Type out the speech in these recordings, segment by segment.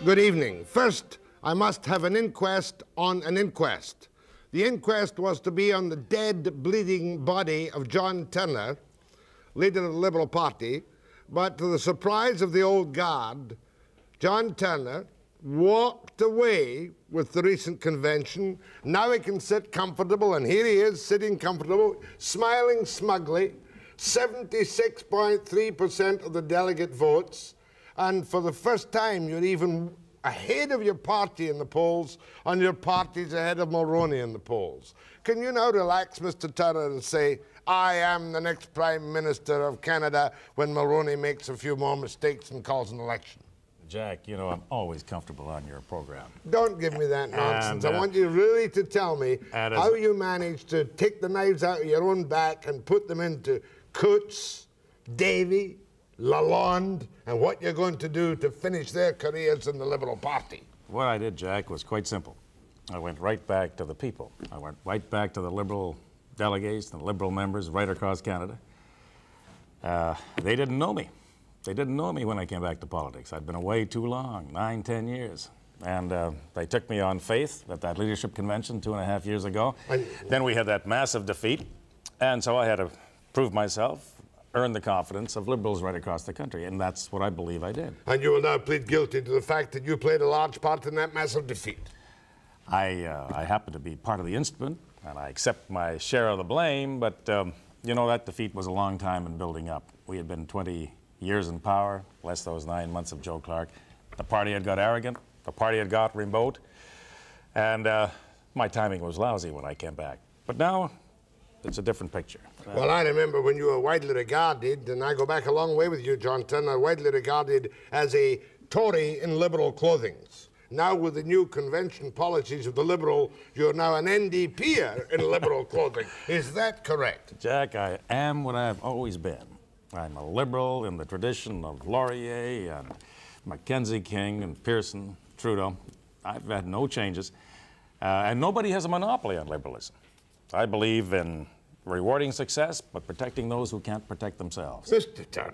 Good evening. First, I must have an inquest on an inquest. The inquest was to be on the dead, bleeding body of John Turner, leader of the Liberal Party, but to the surprise of the old guard, John Turner walked away with the recent convention. Now he can sit comfortable, and here he is sitting comfortable, smiling smugly, 76.3% of the delegate votes, and for the first time you're even ahead of your party in the polls, and your party's ahead of Mulroney in the polls. Can you now relax, Mr. Turner, and say, I am the next Prime Minister of Canada when Mulroney makes a few more mistakes and calls an election? Jack, you know, I'm always comfortable on your program. Don't give me that nonsense. I want you really to tell me how you managed to take the knives out of your own back and put them into Coots, Davey, Lalonde, and what you're going to do to finish their careers in the Liberal Party. What I did, Jack, was quite simple. I went right back to the people. I went right back to the Liberal delegates and the Liberal members right across Canada. They didn't know me. They didn't know me when I came back to politics. I'd been away too long, 9, 10 years. And they took me on faith at that leadership convention 2.5 years ago. Then we had that massive defeat. And so I had to prove myself, earn the confidence of Liberals right across the country. And that's what I believe I did. And you will now plead guilty to the fact that you played a large part in that massive defeat. I happen to be part of the instrument, and I accept my share of the blame. But, you know, that defeat was a long time in building up. We had been 20 years in power, less those 9 months of Joe Clark. The party had got arrogant, the party had got remote, and my timing was lousy when I came back. But now, it's a different picture. Well, I remember when you were widely regarded, and I go back a long way with you, John Turner, widely regarded as a Tory in Liberal clothings. Now, with the new convention policies of the Liberal, you're now an NDPer in Liberal clothing. Is that correct? Jack, I am what I've always been. I'm a Liberal in the tradition of Laurier and Mackenzie King and Pearson, Trudeau. I've had no changes. And nobody has a monopoly on liberalism. I believe in rewarding success, but protecting those who can't protect themselves. Mr. Turner,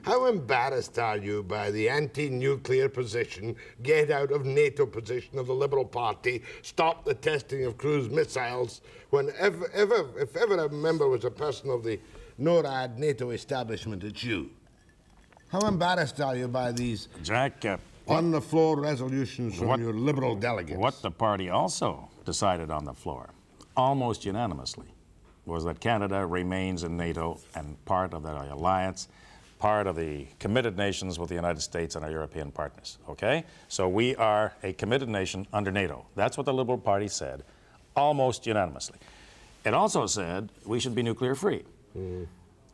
how embarrassed are you by the anti-nuclear position, get out of NATO position of the Liberal Party, stop the testing of cruise missiles, when if ever a member was a person of the NORAD NATO establishment, it's you? How embarrassed are you by these on-the-floor resolutions from your Liberal delegates? What the party also decided on the floor, almost unanimously, was that Canada remains in NATO and part of the alliance, part of the committed nations with the United States and our European partners, okay? So we are a committed nation under NATO. That's what the Liberal Party said, almost unanimously. It also said we should be nuclear-free.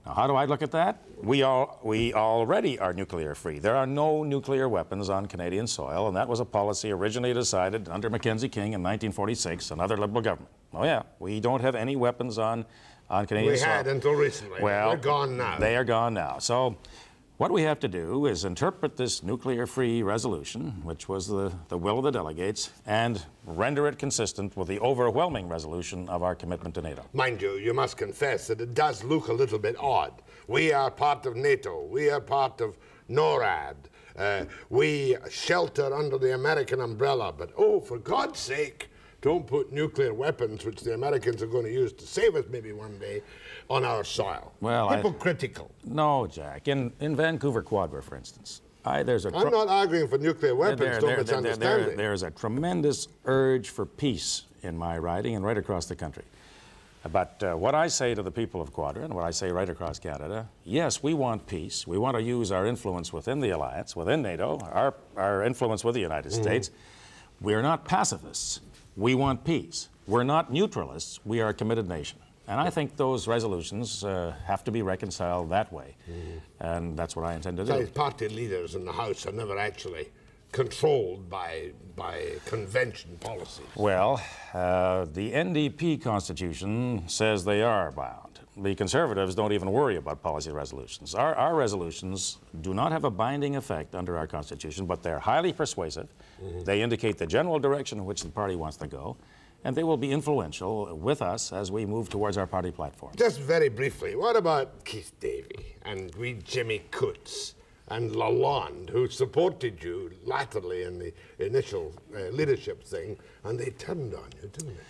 Now, how do I look at that? We already are nuclear-free. There are no nuclear weapons on Canadian soil, and that was a policy originally decided under Mackenzie King in 1946, another Liberal government. Oh, yeah, we don't have any weapons on Canadian soil. We had until recently. Well, they're gone now. They are gone now. So what we have to do is interpret this nuclear-free resolution, which was the will of the delegates, and render it consistent with the overwhelming resolution of our commitment to NATO. Mind you, you must confess that it does look a little bit odd. We are part of NATO. We are part of NORAD. We shelter under the American umbrella. But, oh, for God's sake, don't put nuclear weapons, which the Americans are going to use to save us maybe one day, on our soil. Well, hypocritical. No, Jack. In Vancouver Quadra, for instance, there's a... I'm not arguing for nuclear weapons, don't misunderstand me. There's a tremendous urge for peace in my riding and right across the country. But what I say to the people of Quadra, and what I say right across Canada, yes, we want peace. We want to use our influence within the alliance, within NATO, our influence with the United States. We're not pacifists. We want peace. We're not neutralists. We are a committed nation. And I think those resolutions have to be reconciled that way. And that's what I intend to do. Party leaders in the House are never actually controlled by convention policies. Well, the NDP Constitution says they are bound. The Conservatives don't even worry about policy resolutions. Our resolutions do not have a binding effect under our Constitution, but they're highly persuasive. They indicate the general direction in which the party wants to go, and they will be influential with us as we move towards our party platform. Just very briefly, what about Keith Davey and Jimmy Coots and Lalonde, who supported you latterly in the initial leadership thing, and they turned on you, didn't they?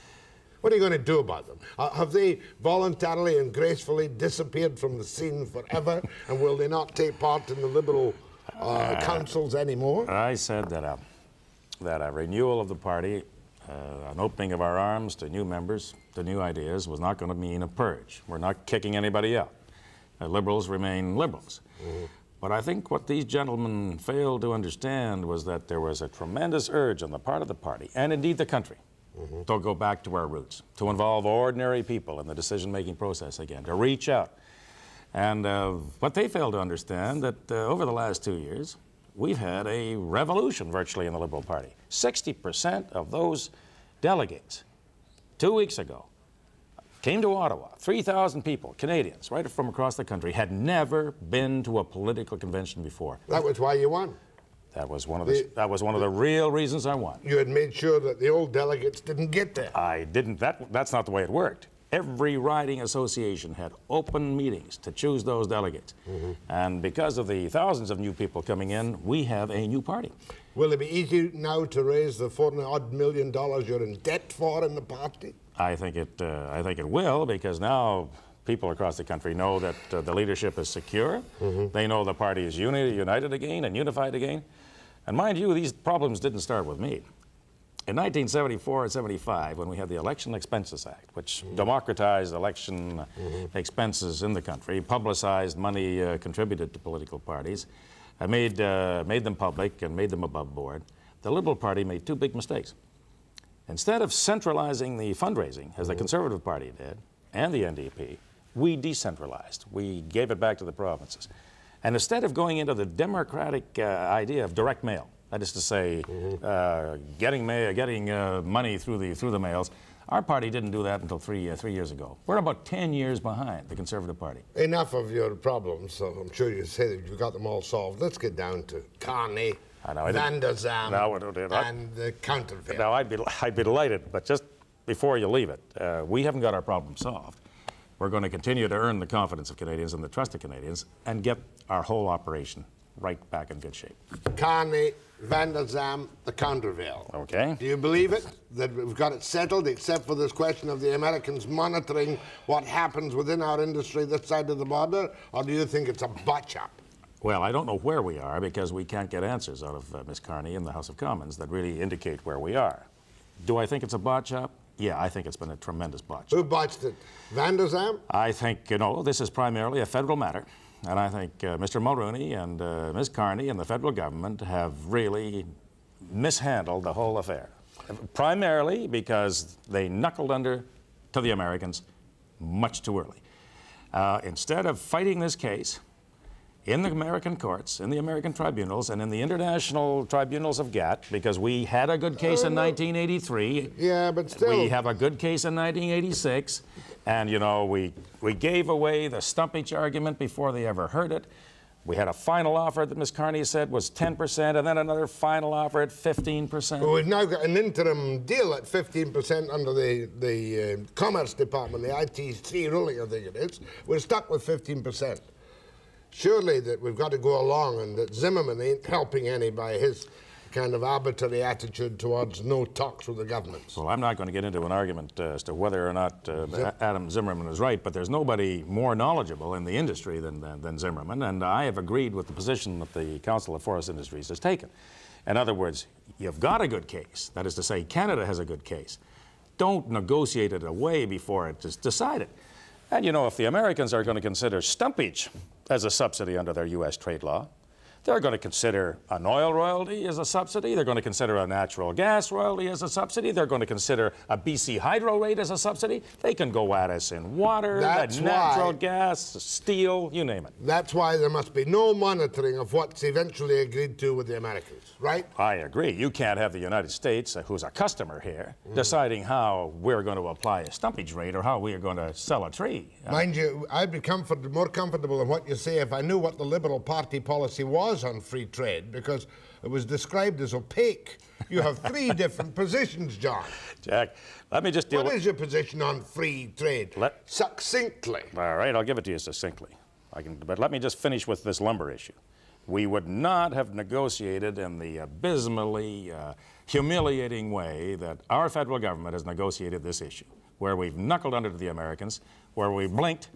What are you going to do about them? Have they voluntarily and gracefully disappeared from the scene forever, and will they not take part in the Liberal councils anymore? I said that a renewal of the party, an opening of our arms to new members, to new ideas, was not going to mean a purge. We're not kicking anybody out. Liberals remain liberals. Mm-hmm. But I think what these gentlemen failed to understand was that there was a tremendous urge on the part of the party, and indeed the country, to go back to our roots, to involve ordinary people in the decision-making process again, to reach out. And what they failed to understand that over the last 2 years, we've had a revolution virtually in the Liberal Party. 60% of those delegates 2 weeks ago came to Ottawa. 3,000 people, Canadians, right from across the country, had never been to a political convention before. That was why you won. That was one of the real reasons I won. You had made sure that the old delegates didn't get there. I didn't. That's not the way it worked. Every riding association had open meetings to choose those delegates. Mm-hmm. And because of the thousands of new people coming in, we have a new party. Will it be easy now to raise the $4 million you're in debt for in the party? I think it will, because now people across the country know that the leadership is secure. Mm-hmm. They know the party is united again and unified again. And mind you, these problems didn't start with me. In 1974 and 75, when we had the Election Expenses Act, which democratized election expenses in the country, publicized money contributed to political parties, made them public and made them above board, the Liberal Party made two big mistakes. Instead of centralizing the fundraising, as the Conservative Party did, and the NDP, we decentralized. We gave it back to the provinces. And instead of going into the democratic idea of direct mail, that is to say, getting money through the mails, our party didn't do that until three years ago. We're about 10 years behind the Conservative Party. Enough of your problems, so I'm sure you say that you've got them all solved. Let's get down to Carney, Van der Zam, and the counterfeit. Now, I'd be delighted, but just before you leave it, we haven't got our problem solved. We're going to continue to earn the confidence of Canadians and the trust of Canadians and get our whole operation right back in good shape. Carney, Van der Zam, the countervail. Okay. Do you believe it, that we've got it settled, except for this question of the Americans monitoring what happens within our industry this side of the border, or do you think it's a botch-up? Well, I don't know where we are, because we can't get answers out of Ms. Carney in the House of Commons that really indicate where we are. Do I think it's a botch-up? Yeah, I think it's been a tremendous botch. Who botched it? Van der Zam? I think, this is primarily a federal matter. And I think Mr. Mulroney and Ms. Carney and the federal government have really mishandled the whole affair. Primarily because they knuckled under to the Americans much too early. Instead of fighting this case in the American courts, in the American tribunals, and in the international tribunals of GATT, because we had a good case in 1983. Yeah, but still. We have a good case in 1986. And, we gave away the stumpage argument before they ever heard it. We had a final offer that Ms. Carney said was 10%, and then another final offer at 15%. Well, we've now got an interim deal at 15% under the Commerce Department, the ITC ruling, I think it is. We're stuck with 15%. Surely that we've got to go along, and that Zimmerman ain't helping any by his kind of arbitrary attitude towards no talks with the governments. Well, I'm not going to get into an argument as to whether or not Adam Zimmerman is right, but there's nobody more knowledgeable in the industry than Zimmerman, and I have agreed with the position that the Council of Forest Industries has taken. In other words, you've got a good case. That is to say, Canada has a good case. Don't negotiate it away before it is decided. And if the Americans are going to consider stumpage as a subsidy under their U.S. trade law, they're going to consider an oil royalty as a subsidy. They're going to consider a natural gas royalty as a subsidy. They're going to consider a BC hydro rate as a subsidy. They can go at us in water, natural gas, steel, you name it. That's why there must be no monitoring of what's eventually agreed to with the Americans, right? I agree. You can't have the United States, who's a customer here, deciding how we're going to apply a stumpage rate or how we are going to sell a tree. Mind you, I'd be more comfortable in what you say if I knew what the Liberal Party policy was on free trade, because it was described as opaque. You have three different positions, John. Jack, let me just deal with... What is your position on free trade? Succinctly. All right, I'll give it to you succinctly. But let me just finish with this lumber issue. we would not have negotiated in the abysmally humiliating way that our federal government has negotiated this issue, where we've knuckled under to the Americans, where we blinked,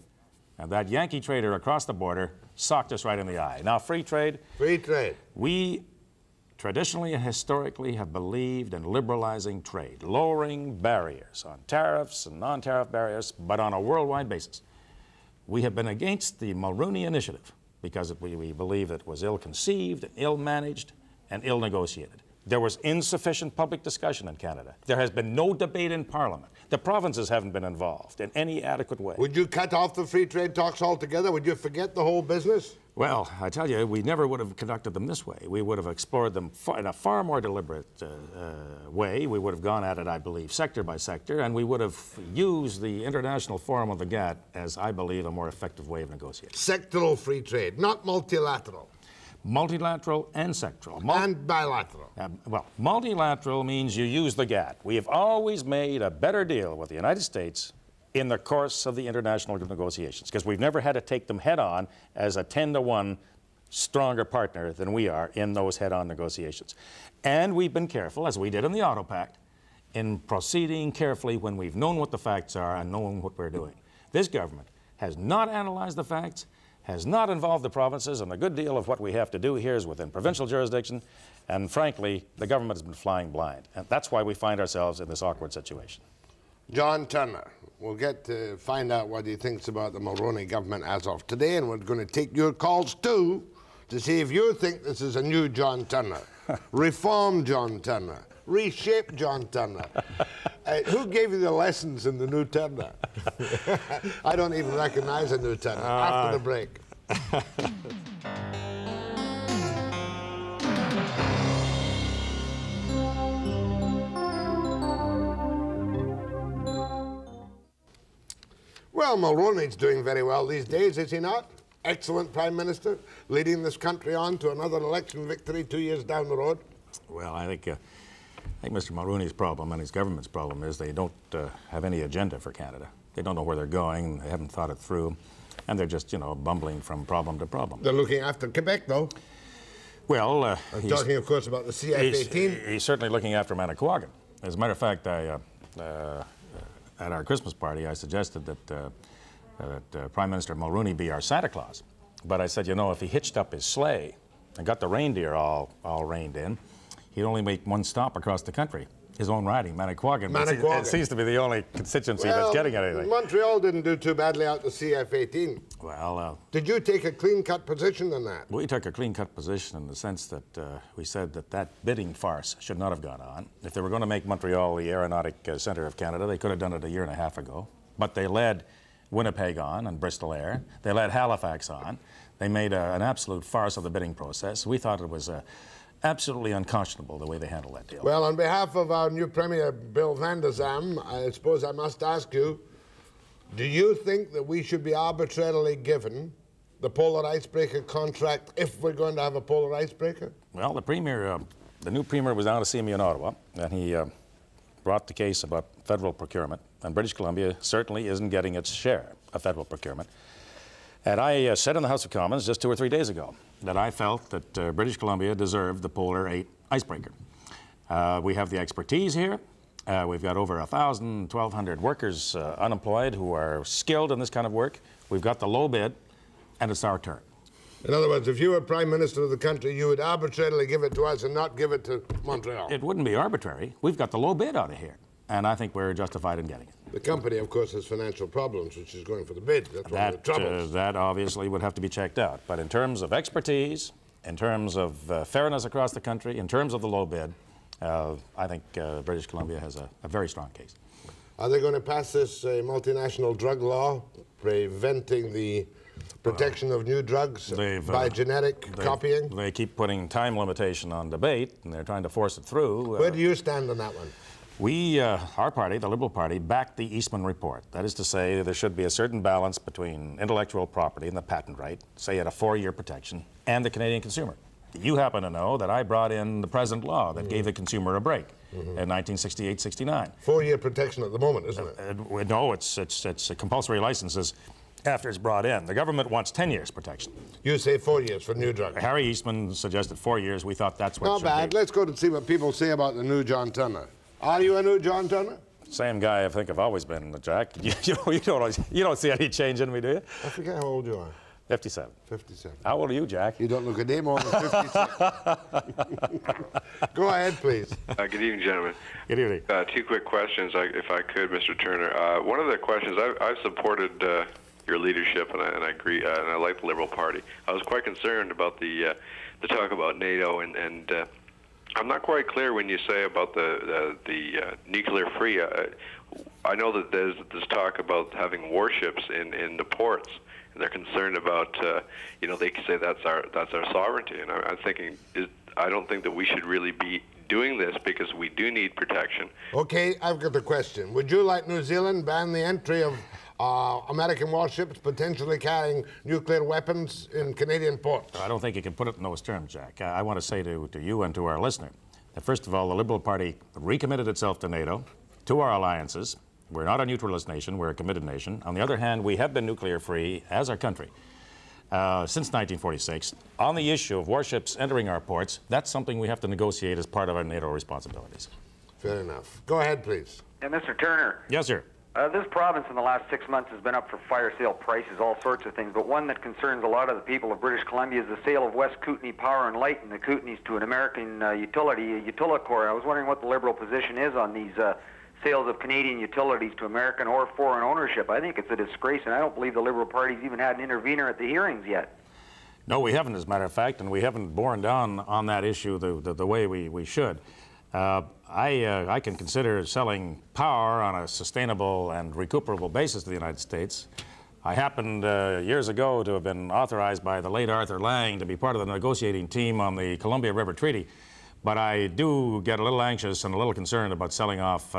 and that Yankee trader across the border socked us right in the eye. Now, free trade. Free trade. We traditionally and historically have believed in liberalizing trade, lowering barriers on tariffs and non-tariff barriers, but on a worldwide basis. We have been against the Mulroney Initiative because we believe it was ill-conceived, ill-managed, and ill-negotiated. There was insufficient public discussion in Canada. There has been no debate in Parliament. The provinces haven't been involved in any adequate way. Would you cut off the free trade talks altogether? Would you forget the whole business? Well, I tell you, we never would have conducted them this way. We would have explored them in a far more deliberate way. We would have gone at it, I believe, sector by sector, and we would have used the International Forum of the GATT as, I believe, a more effective way of negotiating. Sectoral free trade, not multilateral. Multilateral and sectoral. And bilateral. Well, multilateral means you use the GATT. We have always made a better deal with the United States in the course of the international negotiations, because we've never had to take them head-on as a 10-to-1 stronger partner than we are in those head-on negotiations. And we've been careful, as we did in the Auto Pact, in proceeding carefully when we've known what the facts are and known what we're doing. This government has not analyzed the facts, has not involved the provinces, and a good deal of what we have to do here is within provincial jurisdiction, and frankly, the government has been flying blind. And that's why we find ourselves in this awkward situation. John Turner. We'll get to find out what he thinks about the Mulroney government as of today, and we're going to take your calls too to see if you think this is a new John Turner, reformed John Turner, reshaped John Turner. Who gave you the lessons in the new Turner? I don't even recognize a new Turner. After the break. Well, Mulroney's doing very well these days, is he not? Excellent Prime Minister, leading this country on to another election victory 2 years down the road. Well, I think Mr. Mulroney's problem and his government's problem is they don't have any agenda for Canada. They don't know where they're going, they haven't thought it through, and they're just, you know, bumbling from problem to problem. They're looking after Quebec, though. Well, I'm talking, of course, about the CF-18. He's certainly looking after Manicouagan. As a matter of fact, at our Christmas party, I suggested that Prime Minister Mulroney be our Santa Claus. But I said, you know, if he hitched up his sleigh and got the reindeer all reined in, he'd only make one stop across the country. His own riding, Manicouagan. It seems to be the only constituency that's getting anything. Montreal didn't do too badly out the CF-18. Well, did you take a clean-cut position on that? We took a clean-cut position in the sense that we said that bidding farce should not have gone on. If they were going to make Montreal the aeronautic center of Canada, they could have done it a year and a half ago. But they led Winnipeg on and Bristol Air. They led Halifax on. They made an absolute farce of the bidding process. We thought it was absolutely unconscionable the way they handled that deal. Well, on behalf of our new Premier, Bill Van der Zam, I suppose I must ask you, do you think that we should be arbitrarily given the polar icebreaker contract if we're going to have a polar icebreaker? Well, the new Premier was down to see me in Ottawa, and he brought the case about federal procurement, and British Columbia certainly isn't getting its share of federal procurement. And I said in the House of Commons just 2 or 3 days ago that I felt that British Columbia deserved the Polar 8 icebreaker. We have the expertise here. We've got over 1,000, 1,200 workers unemployed who are skilled in this kind of work. We've got the low bid, and it's our turn. In other words, if you were Prime Minister of the country, you would arbitrarily give it to us and not give it to Montreal. It wouldn't be arbitrary. We've got the low bid out of here, and I think we're justified in getting it. The company, of course, has financial problems, which is going for the bid. That's one of the troubles. That obviously would have to be checked out. But in terms of expertise, in terms of fairness across the country, in terms of the low bid, I think British Columbia has a very strong case. Are they going to pass this multinational drug law preventing the protection of new drugs by genetic copying? They keep putting time limitation on debate, and they're trying to force it through. Where do you stand on that one? We, our party, the Liberal Party, backed the Eastman Report. That is to say, there should be a certain balance between intellectual property and the patent right, say at a 4-year protection, and the Canadian consumer. You happen to know that I brought in the present law that gave the consumer a break in 1968-69. 4-year protection at the moment, isn't it? No, it's compulsory licenses after it's brought in. The government wants 10 years protection. You say 4 years for new drugs. Harry Eastman suggested 4 years. We thought that's what Not bad. Let's go to see what people say about the new John Turner. Are you a new John Turner? Same guy I think I've always been, Jack. You don't see any change in me, do you? I forget how old you are. 57. 57. How old are you, Jack? You don't look a day more than 56. Go ahead, please. Good evening, gentlemen. Good evening. 2 quick questions, if I could, Mr. Turner. One of the questions, I've supported your leadership, and I agree, and I like the Liberal Party. I was quite concerned about the talk about NATO, and I'm not quite clear when you say about the nuclear-free. I know that there's this talk about having warships in the ports, and they're concerned about, they can say that's our sovereignty. And I'm thinking, I don't think that we should really be doing this because we do need protection. Okay, I've got a question. Would you, like New Zealand, ban the entry of American warships potentially carrying nuclear weapons in Canadian ports? I don't think you can put it in those terms, Jack. I want to say to you and to our listener that, first of all, the Liberal Party recommitted itself to NATO, to our alliances. We're not a neutralist nation, we're a committed nation. On the other hand, we have been nuclear-free as our country since 1946. On the issue of warships entering our ports, that's something we have to negotiate as part of our NATO responsibilities. Fair enough. Go ahead, please. Yeah, Mr. Turner. Yes, sir. This province in the last 6 months has been up for fire sale prices, all sorts of things, but one that concerns a lot of the people of British Columbia is the sale of West Kootenay Power and Light and the Kootenays to an American utility, Utilacor. I was wondering what the Liberal position is on these sales of Canadian utilities to American or foreign ownership. I think it's a disgrace, and I don't believe the Liberal Party's even had an intervener at the hearings yet. No, we haven't, as a matter of fact, and we haven't borne down on that issue the way we should. I can consider selling power on a sustainable and recuperable basis to the United States. I happened years ago to have been authorized by the late Arthur Lang to be part of the negotiating team on the Columbia River Treaty, but I do get a little anxious and a little concerned about selling off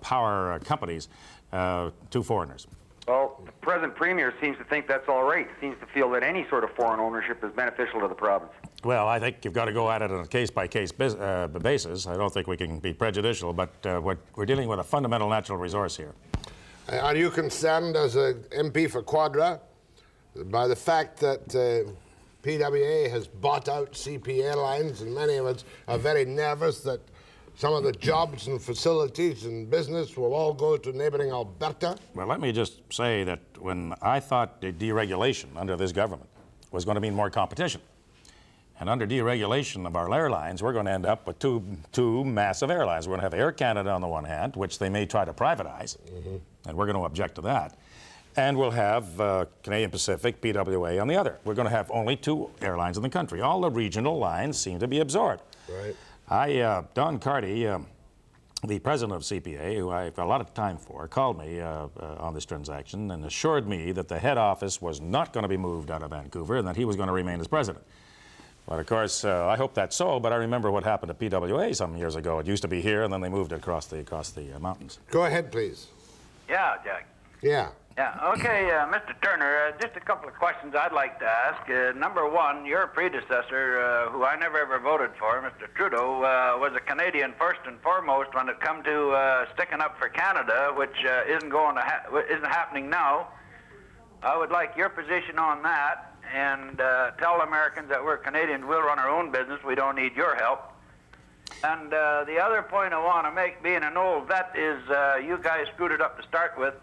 power companies to foreigners. Well, the present Premier seems to think that's all right. Seems to feel that any sort of foreign ownership is beneficial to the province. Well, I think you've got to go at it on a case-by-case basis. I don't think we can be prejudicial, but we're dealing with a fundamental natural resource here. Are you concerned as an MP for Quadra by the fact that PWA has bought out CP Airlines, and many of us are very nervous that some of the jobs and facilities and business will all go to neighboring Alberta? Well, let me just say that when I thought the deregulation under this government was going to mean more competition, and under deregulation of our airlines, we're going to end up with two massive airlines. We're going to have Air Canada on the one hand, which they may try to privatize, and we're going to object to that. And we'll have Canadian Pacific, PWA, on the other. We're going to have only 2 airlines in the country. All the regional lines seem to be absorbed. Right. Don Carty, the president of CPA, who I've got a lot of time for, called me on this transaction and assured me that the head office was not going to be moved out of Vancouver and that he was going to remain as president. But of course, I hope that's so, but I remember what happened to PWA some years ago. It used to be here, and then they moved it across the mountains. Go ahead, please. Yeah, Jack. Yeah. Yeah, okay, Mr. Turner, just a couple of questions I'd like to ask. Number one, your predecessor, who I never ever voted for, Mr. Trudeau, was a Canadian first and foremost when it come to sticking up for Canada, which isn't happening now. I would like your position on that, and tell Americans that we're Canadians, we'll run our own business, we don't need your help. And the other point I want to make, being an old vet, is you guys screwed it up to start with.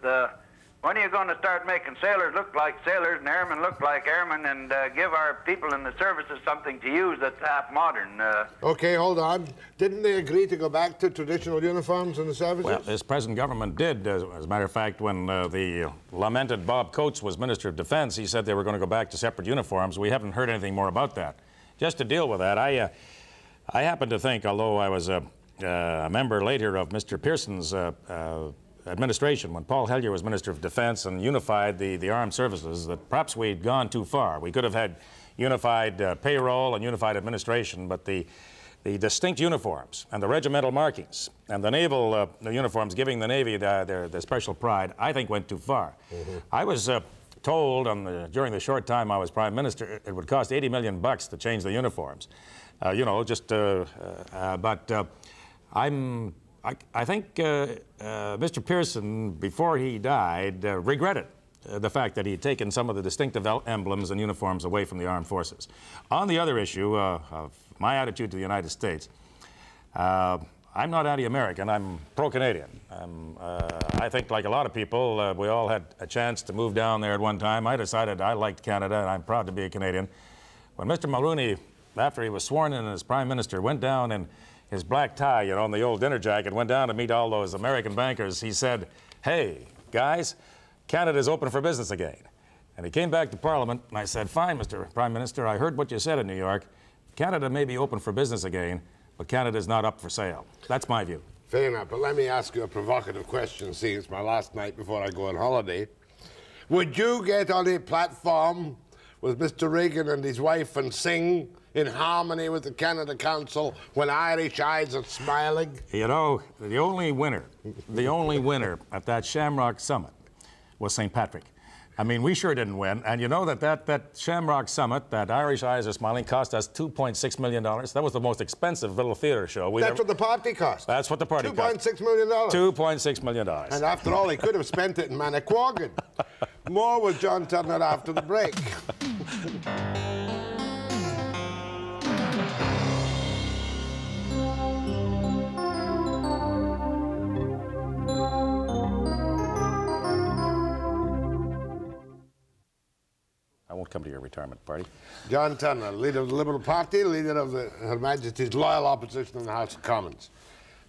When are you going to start making sailors look like sailors and airmen look like airmen, and give our people in the services something to use that's half modern? Okay, hold on. Didn't they agree to go back to traditional uniforms in the services? Well, this present government did. As a matter of fact, when the lamented Bob Coates was Minister of Defense, he said they were going to go back to separate uniforms. We haven't heard anything more about that. Just to deal with that, I happen to think, although I was a member later of Mr. Pearson's administration, when Paul Hellyer was Minister of Defense and unified the armed services, that perhaps we'd gone too far. We could have had unified payroll and unified administration, but the distinct uniforms and the regimental markings and the naval uniforms giving the Navy their special pride, I think went too far. I was told during the short time I was Prime Minister it would cost $80 million to change the uniforms. You know, I think Mr. Pearson, before he died, regretted the fact that he had taken some of the distinctive emblems and uniforms away from the armed forces. On the other issue of my attitude to the United States, I'm not anti-American, I'm pro-Canadian. I think, like a lot of people, we all had a chance to move down there at one time. I decided I liked Canada, and I'm proud to be a Canadian. When Mr. Mulroney, after he was sworn in as Prime Minister, went down in his black tie, you know, and the old dinner jacket, went down to meet all those American bankers, he said, "Hey, guys, Canada's open for business again." And he came back to Parliament, and I said, "Fine, Mr. Prime Minister, I heard what you said in New York. Canada may be open for business again, but Canada's not up for sale." That's my view. Fair enough, but let me ask you a provocative question, seeing it's my last night before I go on holiday. Would you get on a platform with Mr. Reagan and his wife and sing in harmony with the Canada Council when Irish eyes are smiling? You know, the only winner at that Shamrock Summit was St. Patrick. I mean, we sure didn't win. And you know that Shamrock Summit, that Irish Eyes Are Smiling, cost us $2.6 million. That was the most expensive little theater show. That's what the party cost. That's what the party cost. $2.6 million. $2.6 million. And after all, he could have spent it in Manicouagan. More with John Turner after the break. I won't come to your retirement party. John Turner, leader of the Liberal Party, leader of Her Majesty's loyal opposition in the House of Commons.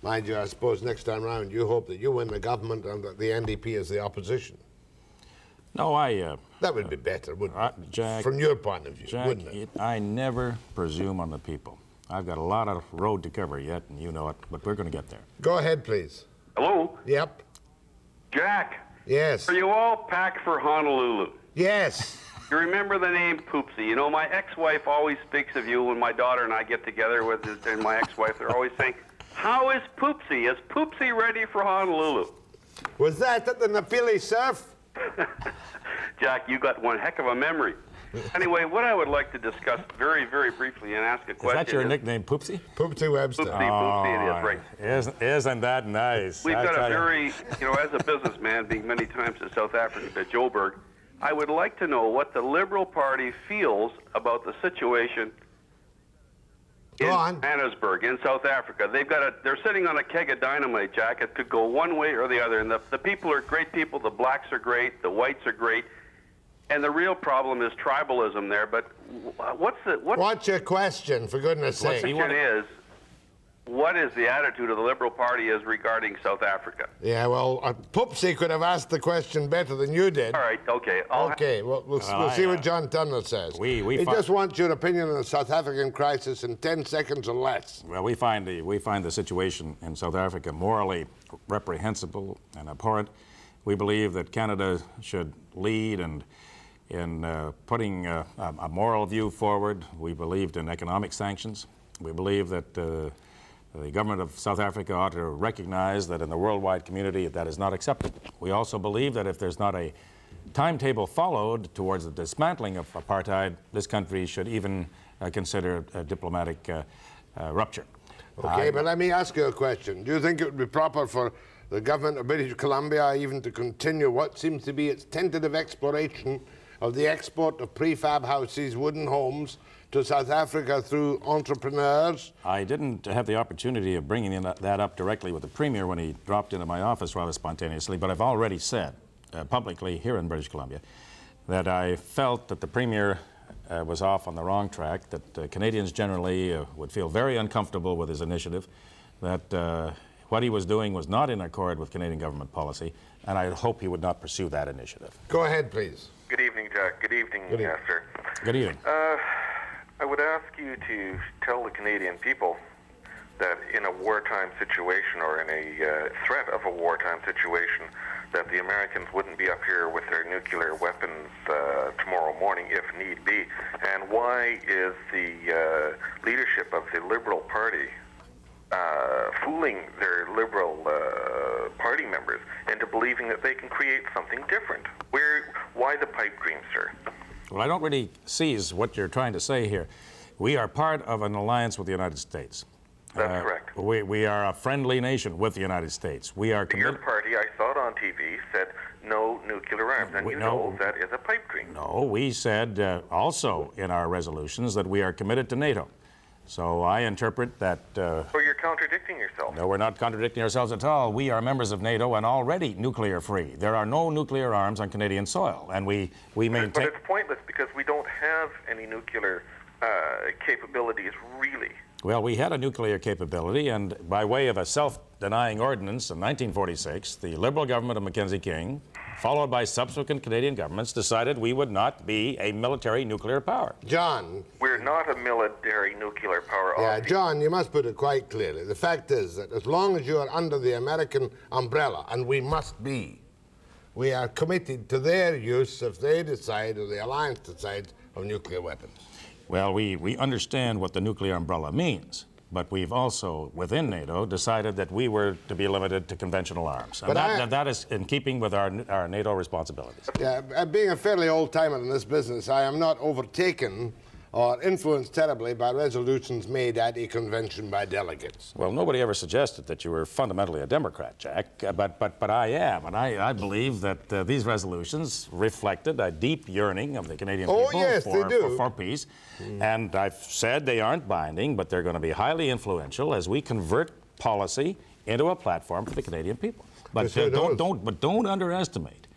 Mind you, I suppose next time round you hope that you win the government and that the NDP is the opposition. No, that would be better, wouldn't it? Jack, from your point of view, Jack, wouldn't it? I never presume on the people. I've got a lot of road to cover yet, and you know it, but we're going to get there. Go ahead, please. Hello? Yep. Jack? Yes. Are you all packed for Honolulu? Yes. You remember the name Poopsie? You know, my ex-wife always speaks of you when my daughter and I get together with and my ex-wife. They're always saying, "How is Poopsie? Is Poopsie ready for Honolulu?" Was that at the Napili surf? Jack, you got one heck of a memory. Anyway, what I would like to discuss very, very briefly and ask a question. Is that your nickname, Poopsie? Poopsie Webster. Poopsie, it is, right. Isn't that nice? We've got a very, you know, as a businessman, being many times in South Africa, to Joburg, I would like to know what the Liberal Party feels about the situation in Johannesburg, in South Africa. They're sitting on a keg of dynamite, Jack. It could go one way or the other. And the people are great people. The blacks are great. The whites are great. And the real problem is tribalism there. But what's your question, for goodness sake? The question is, what is the attitude of the Liberal Party is regarding South Africa? Yeah, well, Poopsie could have asked the question better than you did. All right, okay. Okay, well, we'll see what John Turner says. He just wants your opinion on the South African crisis in 10 seconds or less. Well, we find the situation in South Africa morally reprehensible and abhorrent. We believe that Canada should lead in putting a moral view forward. We believed in economic sanctions. We believe that the government of South Africa ought to recognize that in the worldwide community that is not acceptable. We also believe that if there's not a timetable followed towards the dismantling of apartheid, this country should even consider a diplomatic rupture. Okay, but let me ask you a question. Do you think it would be proper for the government of British Columbia even to continue what seems to be its tentative exploration of the export of prefab houses, wooden homes, to South Africa through entrepreneurs? I didn't have the opportunity of bringing that up directly with the Premier when he dropped into my office rather spontaneously, but I've already said publicly here in British Columbia that I felt that the Premier was off on the wrong track, that Canadians generally would feel very uncomfortable with his initiative, that what he was doing was not in accord with Canadian government policy, and I hope he would not pursue that initiative. Go ahead, please. Good evening, Jack. Good evening, sir. Good evening. I would ask you to tell the Canadian people that in a wartime situation or in a threat of a wartime situation, that the Americans wouldn't be up here with their nuclear weapons tomorrow morning if need be. And why is the leadership of the Liberal Party fooling their Liberal Party members into believing that they can create something different? Why the pipe dream, sir? Well, I don't really seize what you're trying to say here. We are part of an alliance with the United States. That's correct. We are a friendly nation with the United States. We are Your party, I saw it on TV, said no nuclear arms, and you know that is a pipe dream. No, we said also in our resolutions that we are committed to NATO. So I interpret that... So you're contradicting yourself. No, we're not contradicting ourselves at all. We are members of NATO and already nuclear-free. There are no nuclear arms on Canadian soil, and we maintain... But it's pointless because we don't have any nuclear capabilities, really. Well, we had a nuclear capability, and by way of a self-denying ordinance in 1946, the Liberal government of Mackenzie King, followed by subsequent Canadian governments, decided we would not be a military nuclear power. John. We're not a military nuclear power. Yeah, John, you must put it quite clearly. The fact is that as long as you are under the American umbrella, and we must be, we are committed to their use if they decide, or the alliance decides, of nuclear weapons. Well, we understand what the nuclear umbrella means, but we've also, within NATO, decided that we were to be limited to conventional arms. And that is in keeping with our NATO responsibilities. Yeah, being a fairly old-timer in this business, I am not overtaken or influenced terribly by resolutions made at a convention by delegates. Well, nobody ever suggested that you were fundamentally a Democrat, Jack, but I am, and I believe that these resolutions reflected a deep yearning of the Canadian people for peace. And I've said they aren't binding, but they're going to be highly influential as we convert policy into a platform for the Canadian people. But don't underestimate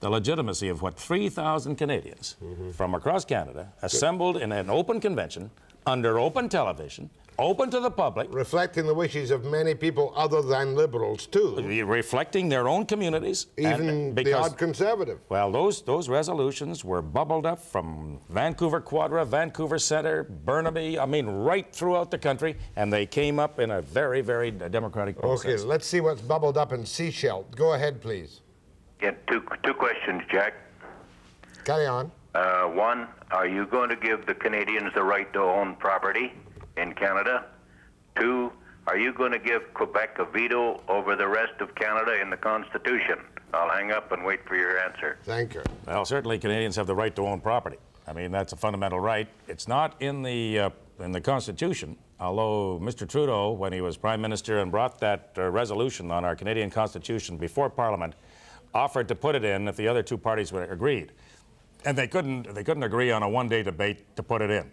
the legitimacy of what 3,000 Canadians from across Canada assembled in an open convention under open television, open to the public. Reflecting the wishes of many people other than Liberals, too. Reflecting their own communities. Even the odd Conservative. Well, those resolutions were bubbled up from Vancouver Quadra, Vancouver Centre, Burnaby, I mean, right throughout the country, and they came up in a very, very democratic process. Okay, let's see what's bubbled up in Seychelles. Go ahead, please. Yeah, two questions, Jack. Carry on. One, are you going to give the Canadians the right to own property in Canada? Two, are you going to give Quebec a veto over the rest of Canada in the Constitution? I'll hang up and wait for your answer. Thank you. Well, certainly Canadians have the right to own property. I mean, that's a fundamental right. It's not in the Constitution, although Mr. Trudeau, when he was Prime Minister and brought that resolution on our Canadian Constitution before Parliament, offered to put it in if the other two parties were agreed. And they couldn't agree on a one-day debate to put it in.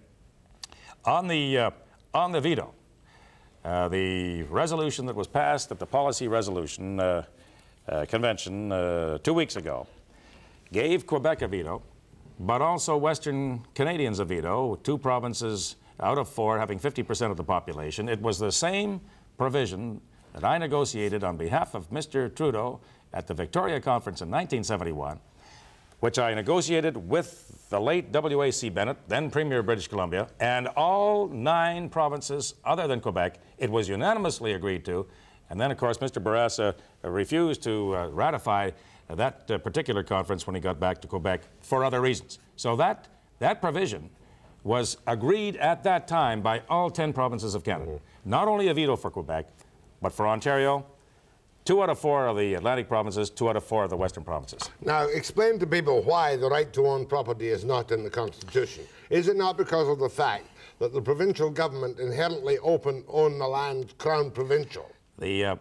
On the veto, the resolution that was passed at the Policy Resolution Convention 2 weeks ago gave Quebec a veto, but also Western Canadians a veto, 2 provinces out of 4 having 50% of the population. It was the same provision that I negotiated on behalf of Mr. Trudeau at the Victoria Conference in 1971, which I negotiated with the late W.A.C. Bennett, then Premier of British Columbia, and all 9 provinces other than Quebec. It was unanimously agreed to, and then, of course, Mr. Bourassa refused to ratify that particular conference when he got back to Quebec for other reasons. So that provision was agreed at that time by all 10 provinces of Canada. Not only a veto for Quebec, but for Ontario, 2 out of 4 of the Atlantic provinces, 2 out of 4 of the Western provinces. Now, explain to people why the right to own property is not in the Constitution. Is it not because of the fact that the provincial government inherently own the land crown provincial?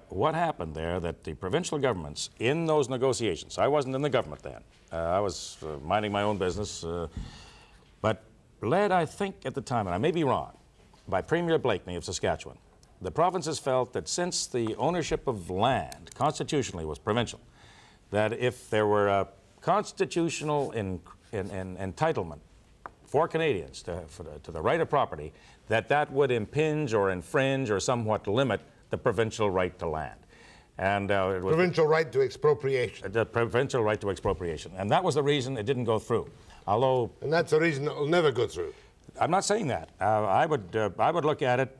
What happened there, that the provincial governments in those negotiations, I wasn't in the government then, I was minding my own business, but led, I think at the time, and I may be wrong, by Premier Blakeney of Saskatchewan, the provinces felt that since the ownership of land constitutionally was provincial, that if there were a constitutional entitlement for Canadians to the right of property, that would impinge or infringe or somewhat limit the provincial right to land. And it was provincial right to expropriation. The provincial right to expropriation. And that was the reason it didn't go through. Although... And that's the reason it will never go through. I'm not saying that. I would look at it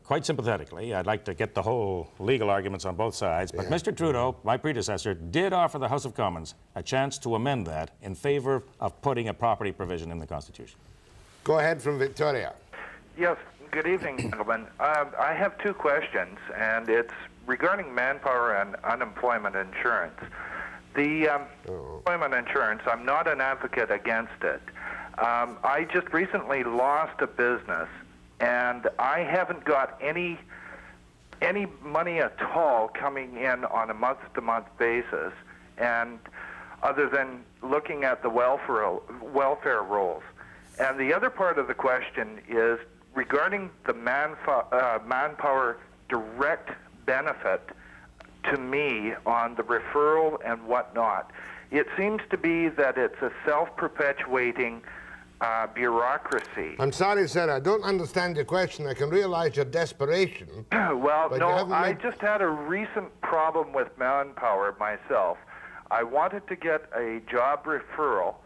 quite sympathetically. I'd like to get the whole legal arguments on both sides. But Mr. Trudeau, my predecessor, did offer the House of Commons a chance to amend that in favor of putting a property provision in the Constitution. Go ahead from Victoria. Yes, good evening, gentlemen. I have 2 questions, and it's regarding manpower and unemployment insurance. The unemployment insurance, I'm not an advocate against it. I just recently lost a business and I haven't got any money at all coming in on a month-to-month basis, and other than looking at the welfare rolls. And the other part of the question is regarding the manpower direct benefit to me on the referral and whatnot. It seems to be that it's a self-perpetuating bureaucracy. I'm sorry, sir, I don't understand your question. I can realize your desperation. Well, no, I just had a recent problem with manpower myself. I wanted to get a job referral,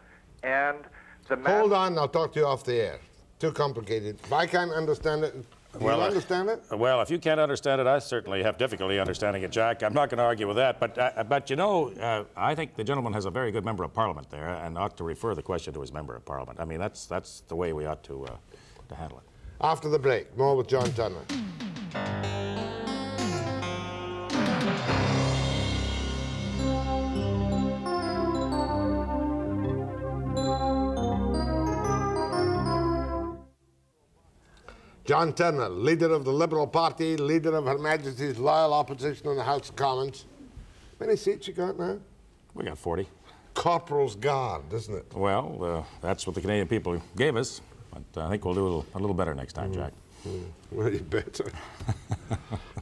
and the Hold on, I'll talk to you off the air. Too complicated. If I can't understand it, do you understand it? Well, if you can't understand it, I certainly have difficulty understanding it, Jack. I'm not going to argue with that. But you know, I think the gentleman has a very good member of Parliament there and ought to refer the question to his member of Parliament. I mean, that's the way we ought to handle it. After the break, more with John Turner. John Turner, leader of the Liberal Party, leader of Her Majesty's loyal opposition in the House of Commons. How many seats you got now? We got 40. Corporal's Guard, isn't it? Well, that's what the Canadian people gave us. But I think we'll do a little better next time, Jack. Well, you better.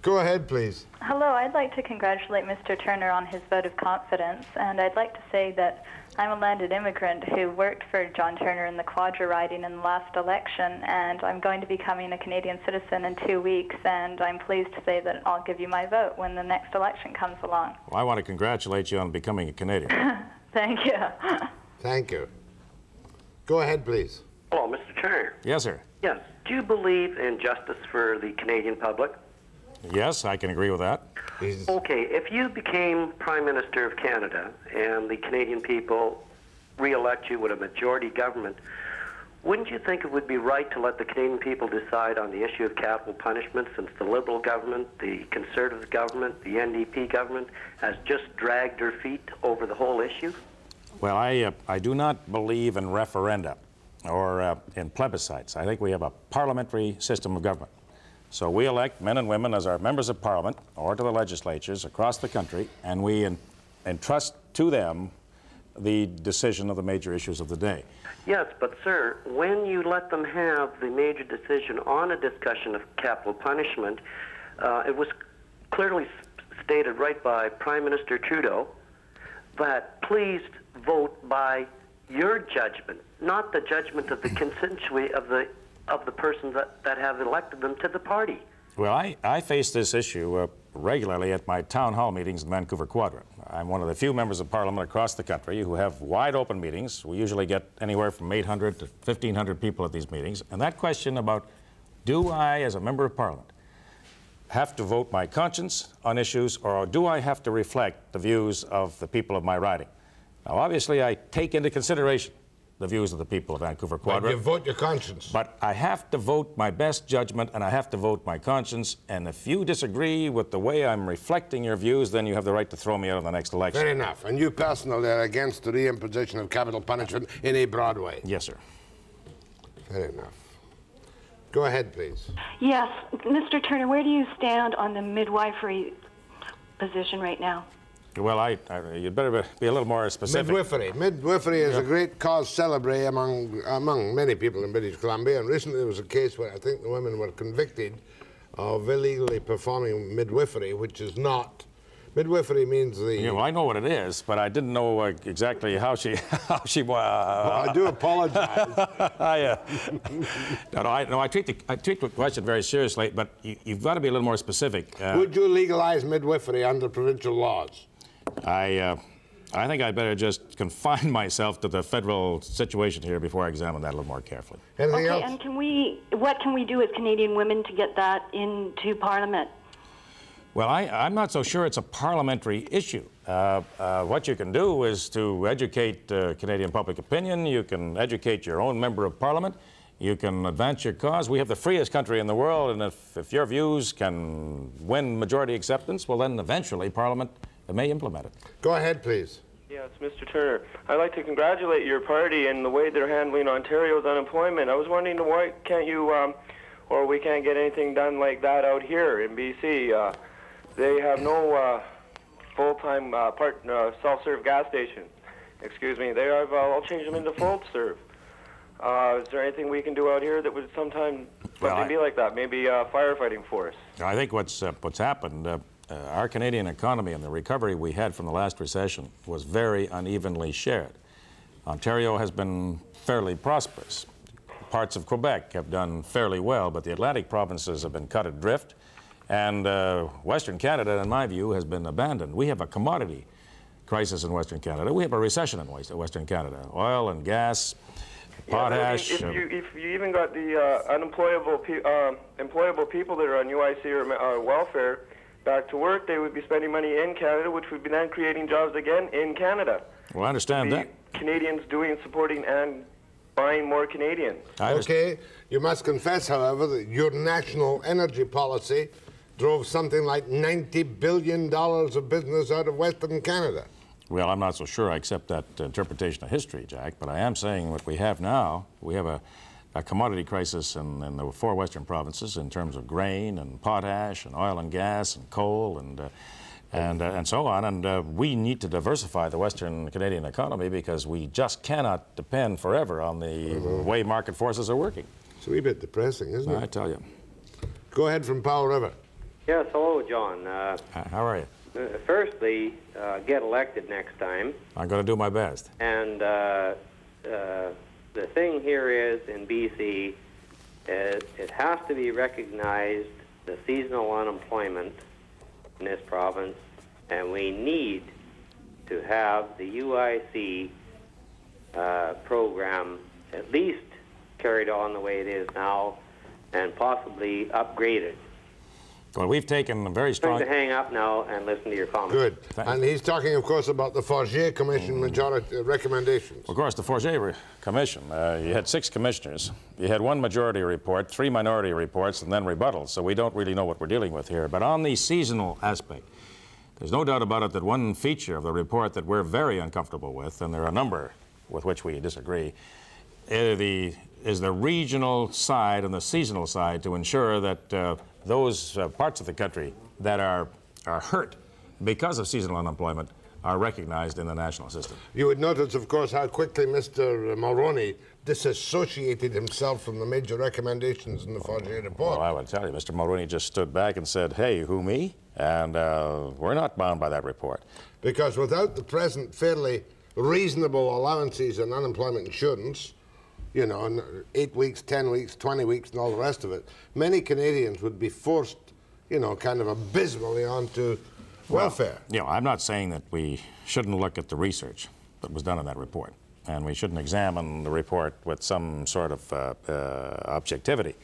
Go ahead, please. Hello, I'd like to congratulate Mr. Turner on his vote of confidence, and I'd like to say that I'm a landed immigrant who worked for John Turner in the Quadra riding in the last election, and I'm going to be becoming a Canadian citizen in 2 weeks, and I'm pleased to say that I'll give you my vote when the next election comes along. Well, I want to congratulate you on becoming a Canadian. Thank you. Thank you. Go ahead, please. Hello, Mr. Turner. Yes, sir. Yes. Do you believe in justice for the Canadian public? Yes, I can agree with that. Okay, if you became Prime Minister of Canada and the Canadian people re-elect you with a majority government, wouldn't you think it would be right to let the Canadian people decide on the issue of capital punishment, since the Liberal government, the Conservative government, the NDP government has just dragged their feet over the whole issue? Well, I do not believe in referenda or in plebiscites. I think we have a parliamentary system of government. So we elect men and women as our members of Parliament or to the legislatures across the country, and we entrust to them the decision of the major issues of the day. Yes, but sir, when you let them have the major decision on a discussion of capital punishment, it was clearly stated right by Prime Minister Trudeau that please vote by your judgment, not the judgment of the constituency of the persons that have elected them to the party. Well, I face this issue regularly at my town hall meetings in Vancouver Quadra. I'm one of the few members of Parliament across the country who have wide open meetings. We usually get anywhere from 800 to 1,500 people at these meetings. And that question about, do I, as a member of Parliament, have to vote my conscience on issues, or do I have to reflect the views of the people of my riding? Now, obviously, I take into consideration the views of the people of Vancouver Quadra. But you vote your conscience. But I have to vote my best judgment, and I have to vote my conscience. And if you disagree with the way I'm reflecting your views, then you have the right to throw me out of the next election. Fair enough. And you personally are against the reimposition of capital punishment in a broad way? Yes, sir. Fair enough. Go ahead, please. Yes. Mr. Turner, where do you stand on the midwifery position right now? Well, you'd better be a little more specific. Midwifery. Midwifery is a great cause célèbre among many people in British Columbia, and recently there was a case where I think the women were convicted of illegally performing midwifery, which is not. Midwifery means the... Yeah, well, I know what it is, but I didn't know exactly how she... well, I do apologize. I treat the question very seriously, but you've got to be a little more specific. Would you legalize midwifery under provincial laws? I think I'd better just confine myself to the federal situation here before I examine that a little more carefully. Anything else? And what can we do as Canadian women to get that into Parliament? Well, I'm not so sure it's a parliamentary issue. What you can do is to educate Canadian public opinion. You can educate your own member of Parliament. You can advance your cause. We have the freest country in the world, and if your views can win majority acceptance, well, then eventually Parliament may implement it. Go ahead, please. Yes, Mr. Turner. I'd like to congratulate your party in the way they're handling Ontario's unemployment. I was wondering, why can't you or we can't get anything done like that out here in BC. They have no full-time self-serve gas station. Excuse me. They have. I'll change them into full-serve. Is there anything we can do out here that would sometime be like that? Maybe a firefighting force. I think what's happened, our Canadian economy and the recovery we had from the last recession was very unevenly shared. Ontario has been fairly prosperous. Parts of Quebec have done fairly well, but the Atlantic provinces have been cut adrift, and Western Canada, in my view, has been abandoned. We have a commodity crisis in Western Canada. We have a recession in Western Canada. Oil and gas, potash. Yeah, if you even got the employable people that are on UIC or welfare back to work, they would be spending money in Canada, which would be then creating jobs again in Canada. Well, I understand that. Canadians doing, supporting, and buying more Canadians. Okay, you must confess, however, that your national energy policy drove something like $90 billion of business out of Western Canada. Well, I'm not so sure I accept that interpretation of history, Jack, but I am saying what we have now, we have a commodity crisis in the 4 Western provinces in terms of grain and potash and oil and gas and coal and so on, and we need to diversify the Western Canadian economy because we just cannot depend forever on the way market forces are working. It's a wee bit depressing, isn't it? I tell you. Go ahead from Powell River. Yes, hello, John. How are you? Firstly, get elected next time. I'm going to do my best. And the thing here is, in BC, it has to be recognized, the seasonal unemployment in this province, and we need to have the UIC program at least carried on the way it is now and possibly upgraded. Well, we've taken a very strong... I'm going to hang up now and listen to your comments. Good. And he's talking, of course, about the Forget Commission majority recommendations. Of course, the Forget Commission, you had 6 commissioners. You had 1 majority report, 3 minority reports, and then rebuttals, so we don't really know what we're dealing with here. But on the seasonal aspect, there's no doubt about it that one feature of the report that we're very uncomfortable with, and there are a number with which we disagree, is the regional side and the seasonal side to ensure that those parts of the country that are hurt because of seasonal unemployment are recognized in the national system. You would notice, of course, how quickly Mr. Mulroney disassociated himself from the major recommendations in the Forget report. Well, I would tell you, Mr. Mulroney just stood back and said, hey, who, me? And we're not bound by that report. Because without the present fairly reasonable allowances and unemployment insurance, you know, 8 weeks, 10 weeks, 20 weeks, and all the rest of it, many Canadians would be forced, you know, kind of abysmally onto welfare. You know, I'm not saying that we shouldn't look at the research that was done in that report, and we shouldn't examine the report with some sort of objectivity.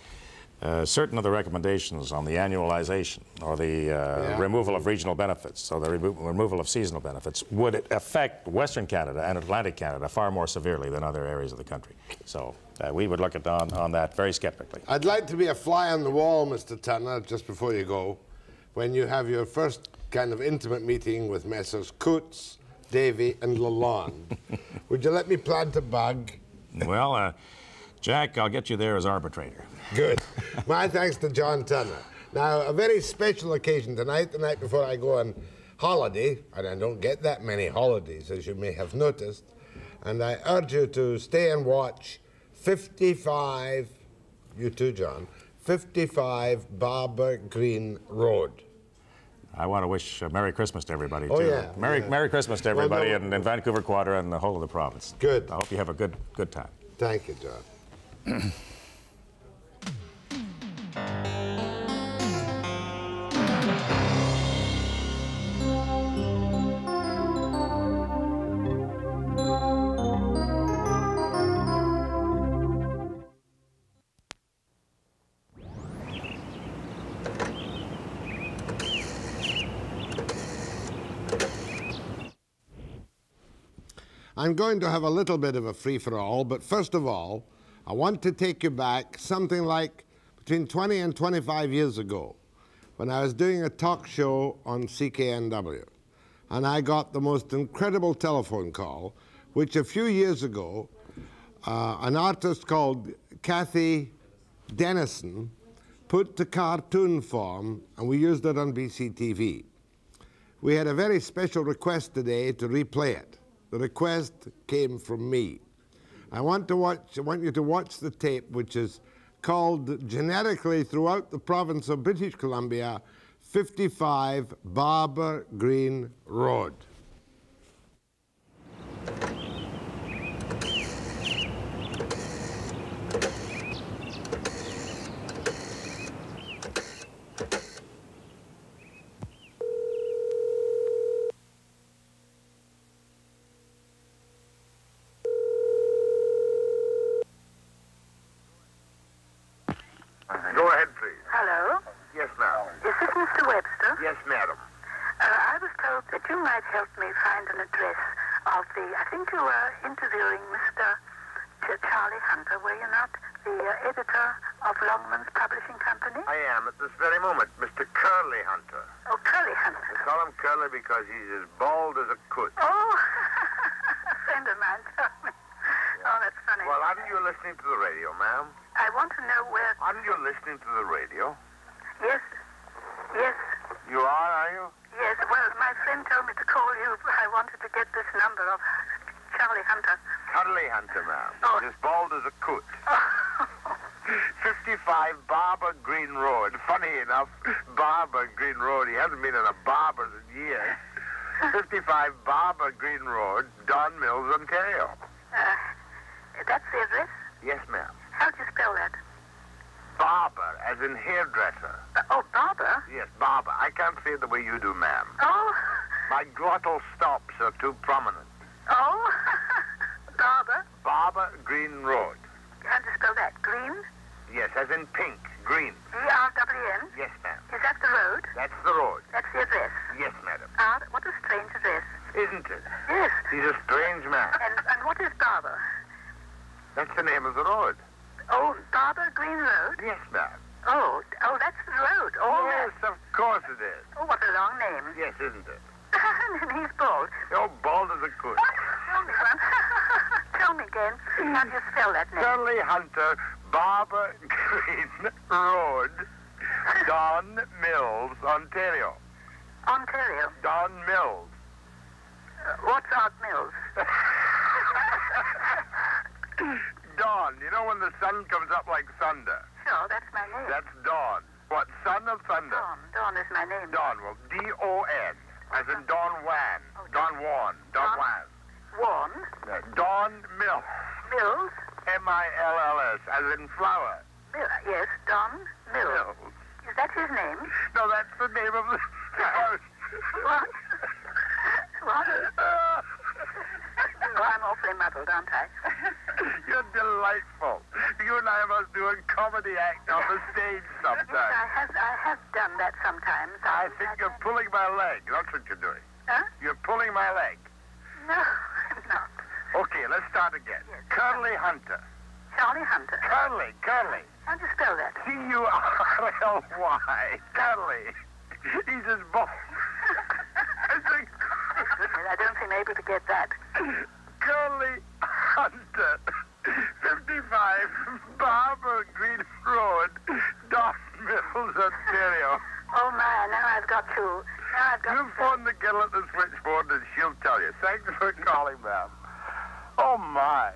Certain of the recommendations on the annualization or the removal of regional benefits or the removal of seasonal benefits would affect Western Canada and Atlantic Canada far more severely than other areas of the country. So we would look at on that very skeptically. I'd like to be a fly on the wall, Mr. Turner, just before you go, when you have your first kind of intimate meeting with Messrs. Coates, Davy and Lalonde. Would you let me plant a bug? Well, Jack, I'll get you there as arbitrator. Good. My thanks to John Turner. Now, a very special occasion tonight, the night before I go on holiday, and I don't get that many holidays, as you may have noticed, and I urge you to stay and watch 55, you too, John, 55 Barber Greene Road. I want to wish Merry Christmas to everybody, too. Oh, yeah. Merry Christmas to everybody in Vancouver Quarter and the whole of the province. Good. I hope you have a good time. Thank you, John. I'm going to have a little bit of a free-for-all, but first of all, I want to take you back something like between 20 and 25 years ago when I was doing a talk show on CKNW. And I got the most incredible telephone call, which a few years ago, an artist called Kathy Dennison put to cartoon form, and we used it on BCTV. We had a very special request today to replay it. The request came from me. I want you to watch the tape, which is called generically throughout the province of British Columbia, 55 Barber Greene Road. Go ahead, please. Hello? Yes, ma'am. Is this Mr. Webster? Yes, madam. I was told that you might help me find an address of the... I think you were interviewing Mr. Charlie Hunter, were you not? The editor of Longman's Publishing Company? I am at this very moment, Mr. Curly Hunter. Oh, Curly Hunter. We call him Curly because he's as bald as a coot. Oh, a friend of mine told me. Oh, that's funny. Well, aren't you listening to the radio, ma'am? I want to know where... Aren't you listening to the radio? Yes. Yes. You are you? Yes. Well, my friend told me to call you. I wanted to get this number of Charlie Hunter. Curly Hunter, ma'am. Oh. He's as bald as a coot. 55 Barber Greene Road. Funny enough, Barber Greene Road. He hasn't been in a barber's in years. 55 Barber Greene Road, Don Mills, Ontario. That's the address? Yes, ma'am. How do you spell that? Barber, as in hairdresser. Oh, Barber? Yes, barber. I can't say it the way you do, ma'am. Oh. My glottal stops are too prominent. Oh. Barber? Barber Greene Road. How do you spell that? Green? Yes, as in pink. Green. G-R-W-N? Yes, ma'am. Is that the road? That's the road. That's the address? Yes, madam. What a strange address. Isn't it? Yes. He's a strange man. And what is Barber? That's the name of the road. Oh, Barber Greene Road? Yes, ma'am. Oh, that's the road. Oh, yes, of course it is. Oh, what a long name. Yes, isn't it? And he's bald. Oh, bald as a coot. Tell me, son. Tell me again. How do you spell that name? Curly Hunter, Barber Greene Road, Don Mills, Ontario. Ontario? Don Mills. What's Art Mills? Dawn. You know when the sun comes up like thunder? Sure, that's my name. That's Dawn. What, son of thunder? Dawn is my name. Dawn. Well, D-O-N, as in Don Juan. Don Juan. Don Juan. Juan? Don Mills. Mills? M-I-L-L-S, as in flower. Yes, Don Mills. Is that his name? No, that's the name of the house. What? What? Oh, I'm awfully muddled, aren't I? You're delightful. You and I must do a comedy act on the stage sometime. Yes, I have done that sometimes. I think you're pulling my leg. That's what you're doing. Huh? You're pulling my leg. No, I'm not. Okay, let's start again. Yes. Curly Hunter. Charlie Hunter. Curly. How do you spell that? C-U-R-L-Y. Curly. He's as bald. I don't seem able to get that. Curly Hunter, 55 Barber Greene Road, Don Mills, Ontario. Oh my, now I've got to. You phone the girl at the switchboard and she'll tell you. Thanks for calling, ma'am. Oh my.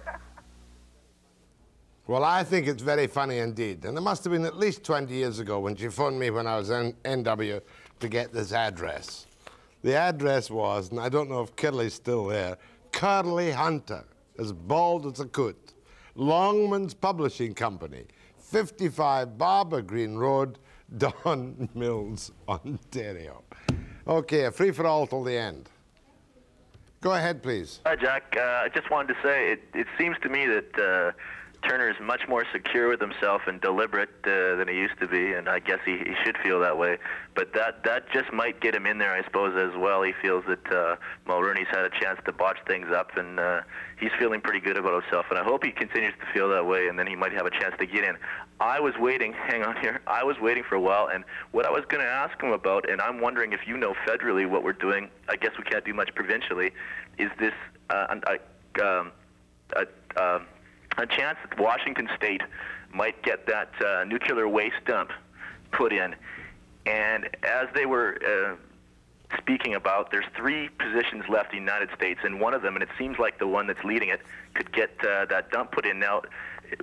Well, I think it's very funny indeed. And it must have been at least 20 years ago when she phoned me when I was in NW to get this address. The address was, and I don't know if Curly's still there, Curly Hunter, as bald as a coot, Longman's Publishing Company, 55 Barber Greene Road, Don Mills, Ontario. Okay, a free-for-all till the end. Go ahead, please. Hi, Jack. I just wanted to say it seems to me that Turner is much more secure with himself and deliberate than he used to be, and I guess he should feel that way. But that just might get him in there, I suppose, as well. He feels that Mulroney's had a chance to botch things up, and he's feeling pretty good about himself. And I hope he continues to feel that way, and then he might have a chance to get in. I was waiting, hang on here, I was waiting for a while, and what I was going to ask him about, and I'm wondering if you know federally what we're doing, I guess we can't do much provincially, is this a chance that Washington State might get that nuclear waste dump put in. And as they were speaking about, there's 3 positions left in the United States, and one of them, and it seems like the one that's leading it, could get that dump put in. Now,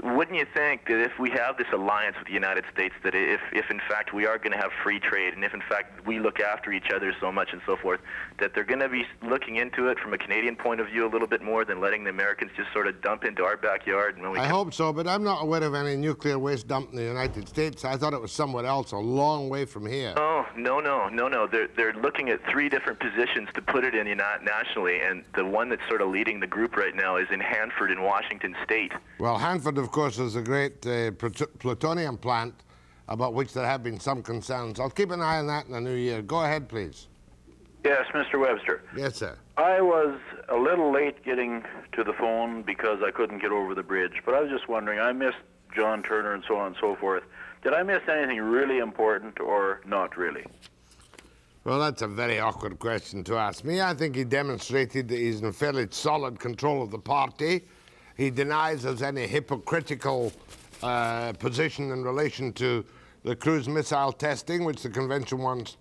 wouldn't you think that if we have this alliance with the United States, that if in fact we are going to have free trade, and if in fact we look after each other so much and so forth, that they're going to be looking into it from a Canadian point of view a little bit more than letting the Americans just sort of dump into our backyard? And I hope so, but I'm not aware of any nuclear waste dumped in the United States. I thought it was somewhere else, a long way from here. Oh, no. They're looking at 3 different positions to put it in nationally, and the one that's sort of leading the group right now is in Hanford in Washington State. Well, Hanford, of course, is a great plutonium plant about which there have been some concerns. I'll keep an eye on that in the new year. Go ahead, please. Yes, Mr. Webster. Yes, sir. I was a little late getting to the phone because I couldn't get over the bridge, but I was just wondering, I missed John Turner and so on and so forth. Did I miss anything really important or not really? Well, that's a very awkward question to ask me. I think he demonstrated that he's in fairly solid control of the party. He denies there's any hypocritical position in relation to the cruise missile testing, which the Convention once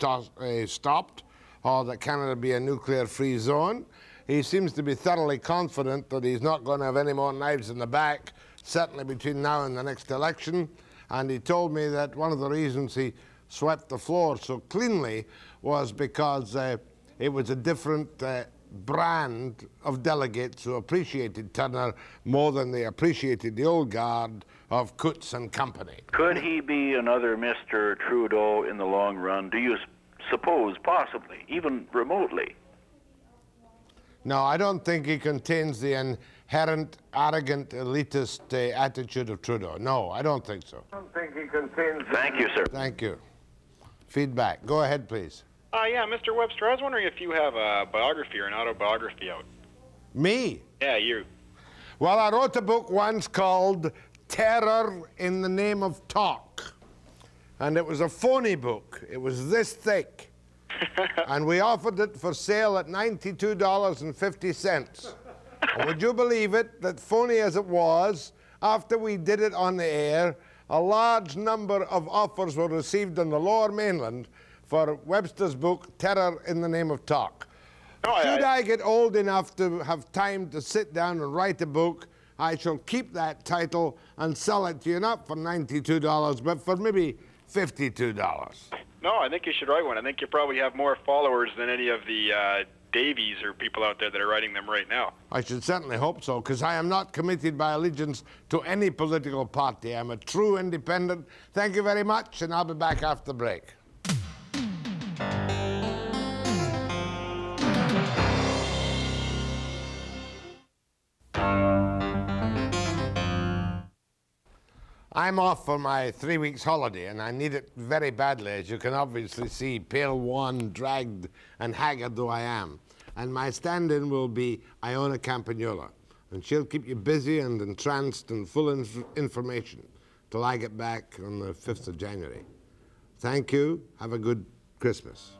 stopped, or that Canada be a nuclear-free zone. He seems to be thoroughly confident that he's not going to have any more knives in the back, certainly between now and the next election. And he told me that one of the reasons he swept the floor so cleanly was because it was a different brand of delegates who appreciated Turner more than they appreciated the old guard of Coots and company. Could he be another Mr. Trudeau in the long run? Do you suppose, possibly, even remotely? No, I don't think he contains the inherent, arrogant, elitist attitude of Trudeau. No, I don't think so. I don't think he contains... Thank you, sir. Thank you. Feedback. Go ahead, please. Yeah, Mr. Webster, I was wondering if you have a biography or an autobiography out. Me? Yeah, you. Well, I wrote a book once called Terror in the Name of Talk. And it was a phony book. It was this thick. And we offered it for sale at $92.50. And would you believe it, that phony as it was, after we did it on the air, a large number of offers were received on the Lower Mainland for Webster's book, Terror in the Name of Talk. Should I get old enough to have time to sit down and write a book, I shall keep that title and sell it to you, not for $92, but for maybe $52. No, I think you should write one. I think you probably have more followers than any of the Davies or people out there that are writing them right now. I should certainly hope so, because I am not committed by allegiance to any political party. I'm a true independent. Thank you very much, and I'll be back after the break. I'm off for my 3 weeks holiday, and I need it very badly, as you can obviously see, pale, wan, dragged, and haggard though I am. And my stand-in will be Iona Campagnola, and she'll keep you busy and entranced and full of information till I get back on the 5th of January. Thank you. Have a good Christmas.